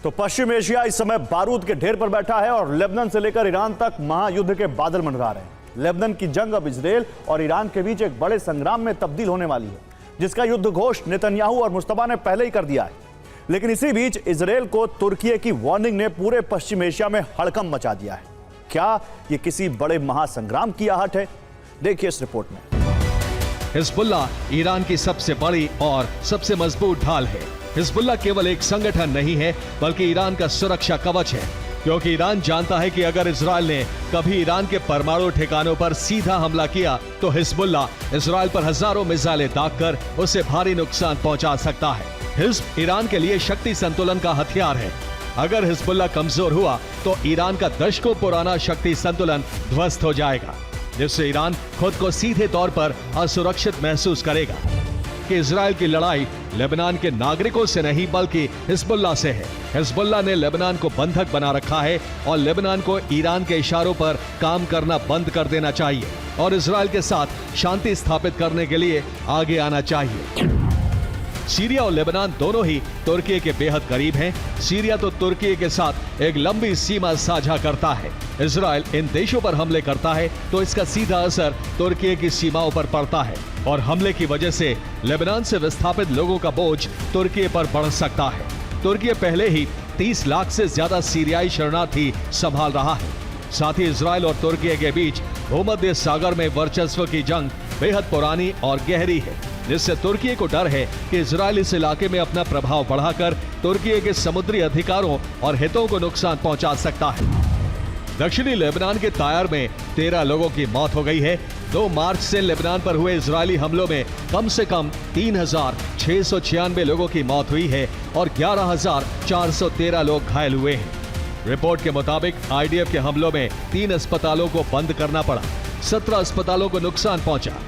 तो पश्चिम एशिया इस समय बारूद के ढेर पर बैठा है और लेबनान से लेकर ईरान तक महायुद्ध के बादल मंडरा रहे हैं। लेबनान की जंग अब इजरायल और ईरान के बीच एक बड़े संग्राम में तब्दील होने वाली है, जिसका युद्ध घोषणा नेतन्याहू और मुस्तफा ने पहले ही कर दिया है। लेकिन इसी बीच इजरायल को तुर्की की वार्निंग ने पूरे पश्चिम एशिया में हड़कंप मचा दिया है। क्या ये किसी बड़े महासंग्राम की आहट है? देखिए इस रिपोर्ट में। हिजबुल्लाह ईरान की सबसे बड़ी और सबसे मजबूत ढाल है। हिजबुल्लाह केवल एक संगठन नहीं है, बल्कि ईरान का सुरक्षा कवच है, क्योंकि ईरान जानता है कि अगर इजरायल ने कभी ईरान के परमाणु ठिकानों पर सीधा हमला किया तो हिजबुल्लाह इजरायल पर हजारों मिसाइलें दागकर उसे भारी नुकसान पहुंचा सकता है। हिज्ब ईरान के लिए शक्ति संतुलन का हथियार है। अगर हिजबुल्लाह कमजोर हुआ तो ईरान का दशकों पुराना शक्ति संतुलन ध्वस्त हो जाएगा, जिससे ईरान खुद को सीधे तौर पर असुरक्षित महसूस करेगा कि इजरायल की लड़ाई लेबनान के नागरिकों से नहीं बल्कि हिजबुल्लाह से है। हिजबुल्लाह ने लेबनान को बंधक बना रखा है और लेबनान को ईरान के इशारों पर काम करना बंद कर देना चाहिए और इजरायल के साथ शांति स्थापित करने के लिए आगे आना चाहिए। सीरिया और लेबनान दोनों ही तुर्की के बेहद करीब हैं। सीरिया तो तुर्की के साथ एक लंबी सीमा साझा करता है। इजरायल इन देशों पर हमले करता है तो इसका सीधा असर तुर्की की सीमाओं पर पड़ता है और हमले की वजह से लेबनान से विस्थापित लोगों का बोझ तुर्की पर बढ़ सकता है। तुर्की पहले ही 30 लाख से ज्यादा सीरियाई शरणार्थी संभाल रहा है। साथ ही इजरायल और तुर्की के बीच भूमध्य सागर में वर्चस्व की जंग बेहद पुरानी और गहरी है, जिससे तुर्की को डर है कि इजरायल इस इलाके में अपना प्रभाव बढ़ाकर तुर्की के समुद्री अधिकारों और हितों को नुकसान पहुंचा सकता है। दक्षिणी लेबनान के तायर में 13 लोगों की मौत हो गई है। 2 मार्च से लेबनान पर हुए इजरायली हमलों में कम से कम 3,696 लोगों की मौत हुई है और 11,413 लोग घायल हुए हैं। रिपोर्ट के मुताबिक आईडीएफ के हमलों में 3 अस्पतालों को बंद करना पड़ा, 17 अस्पतालों को नुकसान पहुंचा।